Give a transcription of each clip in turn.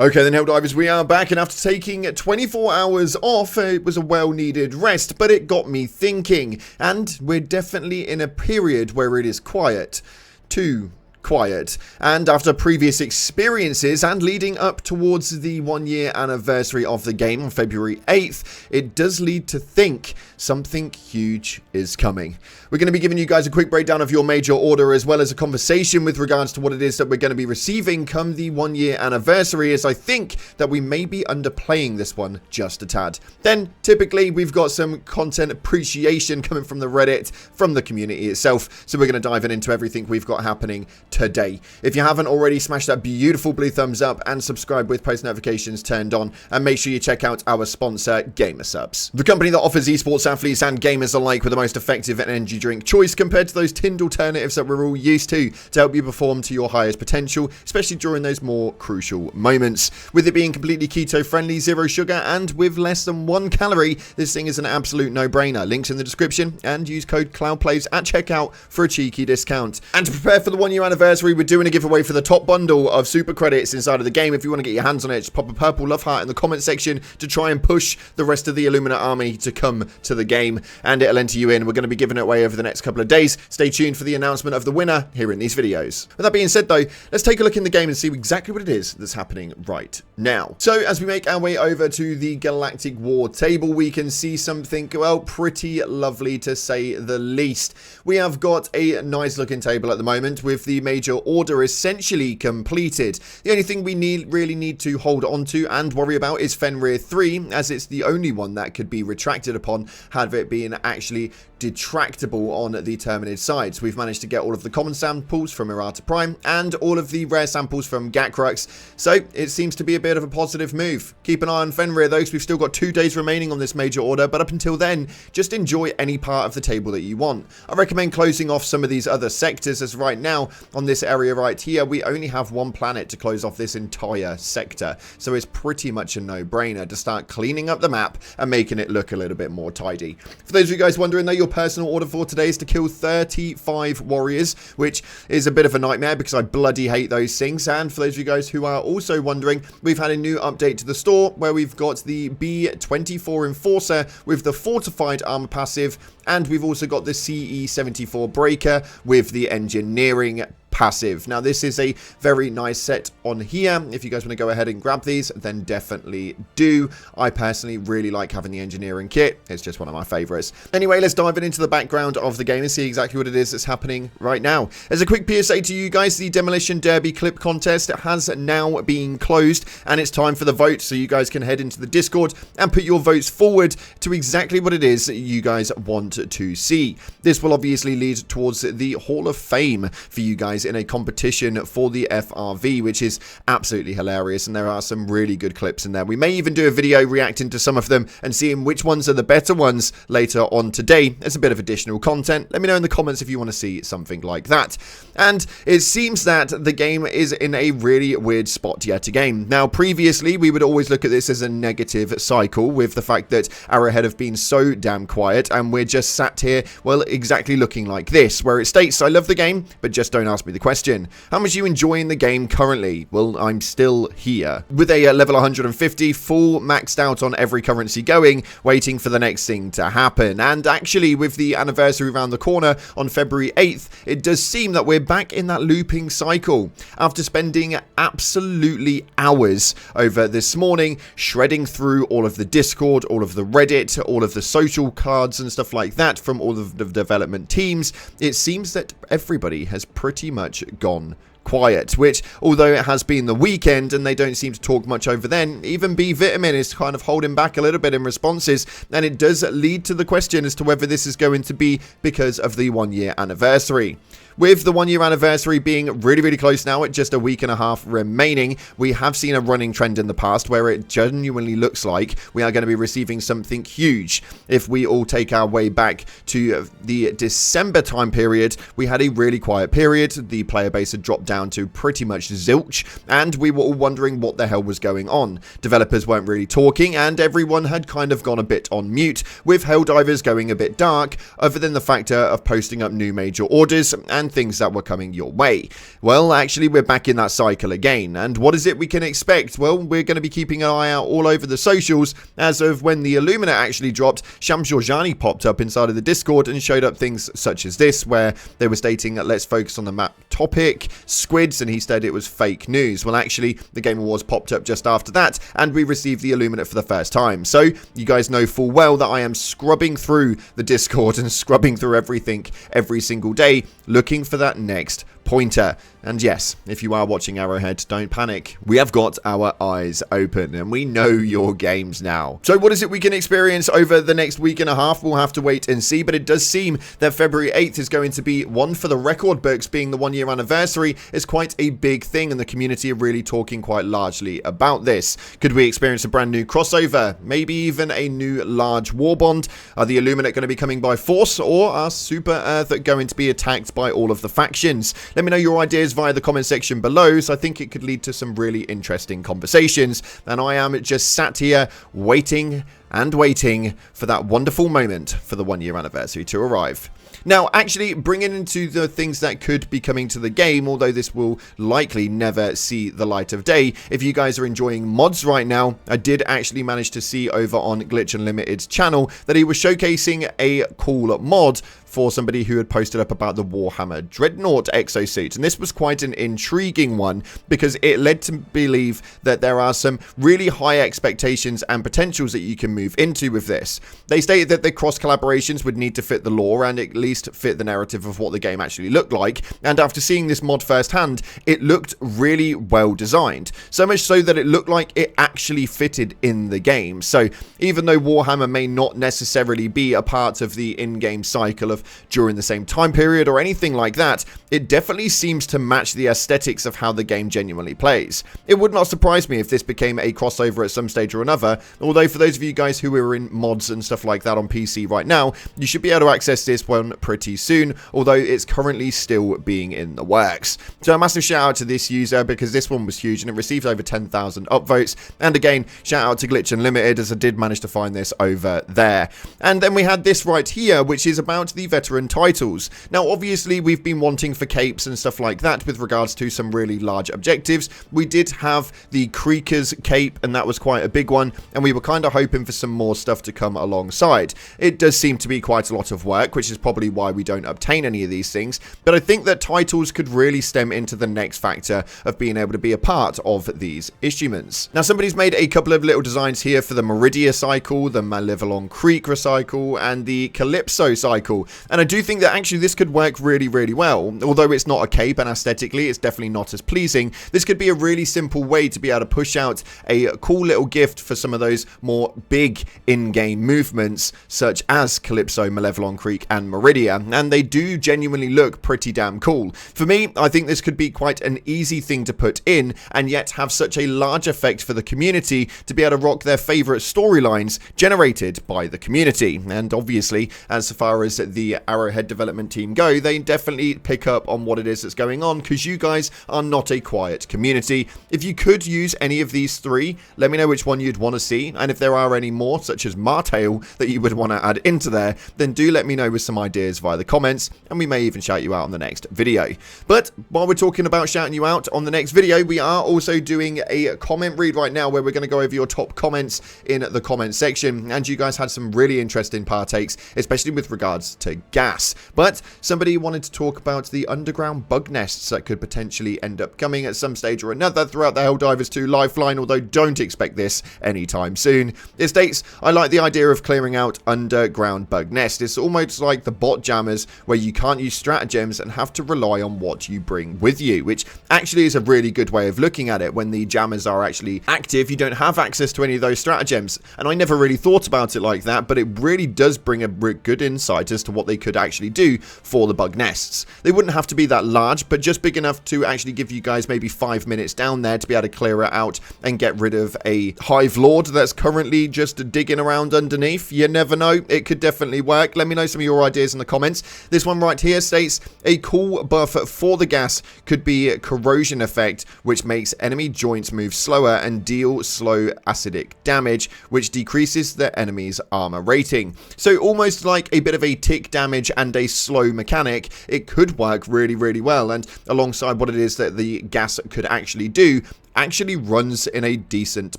Okay then, Helldivers, we are back, and after taking 24 hours off, it was a well-needed rest, but it got me thinking, and we're definitely in a period where it is quiet. Too quiet. And after previous experiences and leading up towards the 1-year anniversary of the game on February 8th, it does lead to think something huge is coming. We're going to be giving you guys a quick breakdown of your major order, as well as a conversation with regards to what it is that we're going to be receiving come the 1-year anniversary, as I think that we may be underplaying this one just a tad. Then, typically, we've got some content appreciation coming from the Reddit, from the community itself, so we're going to dive into everything we've got happening today. If you haven't already, smash that beautiful blue thumbs up and subscribe with post notifications turned on, and make sure you check out our sponsor, Gamersubs, the company that offers esports athletes and gamers alike with the most effective energy drink choice compared to those tinned alternatives that we're all used to help you perform to your highest potential, especially during those more crucial moments. With it being completely keto friendly, zero sugar, and with less than 1 calorie, this thing is an absolute no-brainer. Links in the description, and use code CloudPlays at checkout for a cheeky discount. And to prepare for the 1-year anniversary, we're doing a giveaway for the top bundle of super credits inside of the game. If you want to get your hands on it, just pop a purple love heart in the comment section to try and push the rest of the Illuminate army to come to the game, and it'll enter you in. We're going to be giving it away over the next couple of days. Stay tuned for the announcement of the winner here in these videos. With that being said though, let's take a look in the game and see exactly what it is that's happening right now. So as we make our way over to the Galactic War Table, we can see something, well, pretty lovely to say the least. We have got a nice looking table at the moment with the major order essentially completed. The only thing we really need to hold on to and worry about is Fenrir 3, as it's the only one that could be retracted upon had it been actually detractable on the Terminid sides. We've managed to get all of the common samples from Errata Prime and all of the rare samples from Gakrux, so it seems to be a bit of a positive move. Keep an eye on Fenrir though, because we've still got 2 days remaining on this major order, but up until then, just enjoy any part of the table that you want. I recommend closing off some of these other sectors, as right now on this area right here, we only have 1 planet to close off this entire sector, so it's pretty much a no-brainer to start cleaning up the map and making it look a little bit more tidy. For those of you guys wondering though, your personal order for today is to kill 35 warriors, which is a bit of a nightmare because I bloody hate those things. And for those of you guys who are also wondering, we've had a new update to the store where we've got the B24 Enforcer with the fortified armor passive, and we've also got the CE74 Breaker with the engineering passive. Now this is a very nice set on here. If you guys want to go ahead and grab these, then definitely do. I personally really like having the engineering kit. It's just one of my favorites. Anyway, let's dive into the background of the game and see exactly what it is that's happening right now. As a quick PSA to you guys, the Demolition Derby clip contest has now been closed, and it's time for the vote, so you guys can head into the Discord and put your votes forward to exactly what it is that you guys want to see. This will obviously lead towards the Hall of Fame for you guys in a competition for the FRV, which is absolutely hilarious, and there are some really good clips in there. We may even do a video reacting to some of them and seeing which ones are the better ones later on today as a bit of additional content. Let me know in the comments if you want to see something like that. And it seems that the game is in a really weird spot yet again. Now previously we would always look at this as a negative cycle, with the fact that Arrowhead have been so damn quiet, and we're just sat here, well, exactly looking like this, where it states, I love the game, but just don't ask me the question. How much are you enjoying the game currently? Well, I'm still here with a level 150, full maxed out on every currency going, waiting for the next thing to happen. And actually, with the anniversary around the corner on February 8th, it does seem that we're back in that looping cycle. After spending absolutely hours over this morning, shredding through all of the Discord, all of the Reddit, all of the social cards and stuff like that from all of the development teams, it seems that everybody has pretty much gone quiet, which, although it has been the weekend and they don't seem to talk much over then, even B Vitamin is kind of holding back a little bit in responses, and it does lead to the question as to whether this is going to be because of the 1-year anniversary. With the 1-year anniversary being really close now, at just a week and a half remaining, we have seen a running trend in the past where it genuinely looks like we are going to be receiving something huge. If we all take our way back to the December time period, we had a really quiet period. The player base had dropped down to pretty much zilch, and we were all wondering what the hell was going on. Developers weren't really talking, and everyone had kind of gone a bit on mute, with Helldivers going a bit dark, other than the factor of posting up new major orders and and things that were coming your way. Well, actually, we're back in that cycle again, and what is it we can expect? Well, we're going to be keeping an eye out all over the socials as of when the Illuminate actually dropped. Shams Jorjani popped up inside of the Discord and showed up things such as this, where they were stating that let's focus on the map topic, squids, and he said it was fake news. Well, actually, the Game Awards popped up just after that, and we received the Illuminate for the first time. So, you guys know full well that I am scrubbing through the Discord and scrubbing through everything every single day, looking for that next pointer. And yes, if you are watching Arrowhead, don't panic. We have got our eyes open and we know your games now. So what is it we can experience over the next week and a half? We'll have to wait and see, but it does seem that February 8th is going to be one for the record books, being the 1 year anniversary is quite a big thing, and the community are really talking quite largely about this. Could we experience a brand new crossover? Maybe even a new large war bond? Are the Illuminate going to be coming by force, or are Super Earth going to be attacked by all of the factions? Let me know your ideas via the comment section below, so I think it could lead to some really interesting conversations. And I am just sat here waiting and waiting for that wonderful moment for the 1 year anniversary to arrive. Now, actually, bringing into the things that could be coming to the game, although this will likely never see the light of day, if you guys are enjoying mods right now, I did actually manage to see over on Glitch Unlimited's channel that he was showcasing a cool mod for somebody who had posted up about the Warhammer Dreadnought exosuit. And this was quite an intriguing one because it led to believe that there are some really high expectations and potentials that you can move into with this. They stated that the cross collaborations would need to fit the lore and at least fit the narrative of what the game actually looked like. And after seeing this mod firsthand, it looked really well designed. So much so that it looked like it actually fitted in the game. So even though Warhammer may not necessarily be a part of the in-game cycle of during the same time period or anything like that, it definitely seems to match the aesthetics of how the game genuinely plays. It would not surprise me if this became a crossover at some stage or another, although for those of you guys who are in mods and stuff like that on PC right now, you should be able to access this one pretty soon, although it's currently still being in the works. So a massive shout out to this user because this one was huge and it received over 10,000 upvotes, and again, shout out to Glitch Unlimited as I did manage to find this over there. And then we had this right here, which is about the veteran titles. Now obviously we've been wanting for capes and stuff like that with regards to some really large objectives. We did have the Creekers cape and that was quite a big one, and we were kind of hoping for some more stuff to come alongside. It does seem to be quite a lot of work, which is probably why we don't obtain any of these things, but I think that titles could really stem into the next factor of being able to be a part of these issuements. Now somebody's made a couple of little designs here for the Meridia cycle, the Malevelon Creek recycle, and the Calypso cycle. And I do think that actually this could work really, really well. Although it's not a cape and aesthetically it's definitely not as pleasing, this could be a really simple way to be able to push out a cool little gift for some of those more big in-game movements such as Calypso, Malevelon Creek and Meridia. And they do genuinely look pretty damn cool. For me, I think this could be quite an easy thing to put in and yet have such a large effect for the community to be able to rock their favourite storylines generated by the community. And obviously, as far as the Arrowhead development team go, they definitely pick up on what it is that's going on because you guys are not a quiet community. If you could use any of these three, let me know which one you'd want to see, and if there are any more such as Martail that you would want to add into there, then do let me know with some ideas via the comments and we may even shout you out on the next video. But while we're talking about shouting you out on the next video, we are also doing a comment read right now where we're going to go over your top comments in the comment section, and you guys had some really interesting partakes, especially with regards to gas. But somebody wanted to talk about the underground bug nests that could potentially end up coming at some stage or another throughout the Helldivers 2 lifeline, although don't expect this anytime soon. It states, I like the idea of clearing out underground bug nests. It's almost like the bot jammers where you can't use stratagems and have to rely on what you bring with you, which actually is a really good way of looking at it. When the jammers are actually active, you don't have access to any of those stratagems, and I never really thought about it like that, but it really does bring a good insight as to what they could actually do for the bug nests. They wouldn't have to be that large, but just big enough to actually give you guys maybe 5 minutes down there to be able to clear it out and get rid of a hive lord that's currently just digging around underneath. You never know, it could definitely work. Let me know some of your ideas in the comments. This one right here states, a cool buff for the gas could be corrosion effect, which makes enemy joints move slower and deal slow acidic damage, which decreases the enemy's armor rating. So almost like a bit of a tick damage and a slow mechanic, it could work really, really well. And alongside what it is that the gas could actually do, actually runs in a decent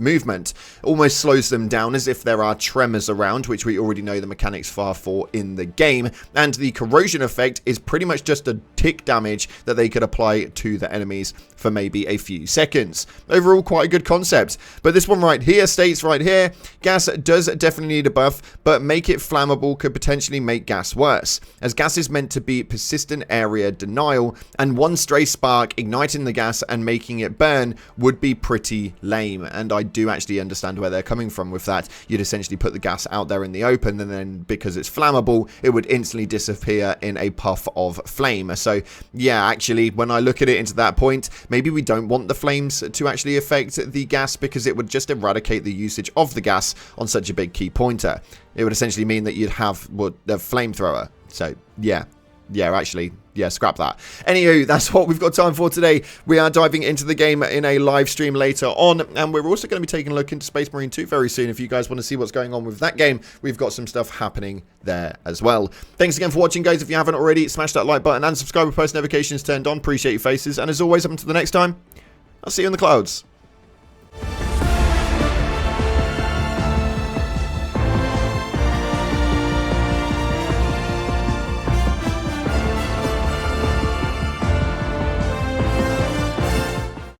movement. Almost slows them down as if there are tremors around, which we already know the mechanics for in the game. And the corrosion effect is pretty much just a tick damage that they could apply to the enemies for maybe a few seconds. Overall, quite a good concept. But this one right here states right here, gas does definitely need a buff, but make it flammable could potentially make gas worse, as gas is meant to be persistent area denial, and one stray spark igniting the gas and making it burn would be pretty lame. And I do actually understand where they're coming from with that. You'd essentially put the gas out there in the open, and then because it's flammable, it would instantly disappear in a puff of flame. So yeah, actually, when I look at it into that point, maybe we don't want the flames to actually affect the gas, because it would just eradicate the usage of the gas on such a big key pointer. It would essentially mean that you'd have the flamethrower. So yeah, actually, yeah, scrap that. Anywho, that's what we've got time for today. We are diving into the game in a live stream later on, and we're also going to be taking a look into Space Marine 2 very soon. If you guys want to see what's going on with that game, we've got some stuff happening there as well. Thanks again for watching, guys. If you haven't already, smash that like button and subscribe with post notifications turned on. Appreciate your faces, and as always, up until the next time, I'll see you in the clouds.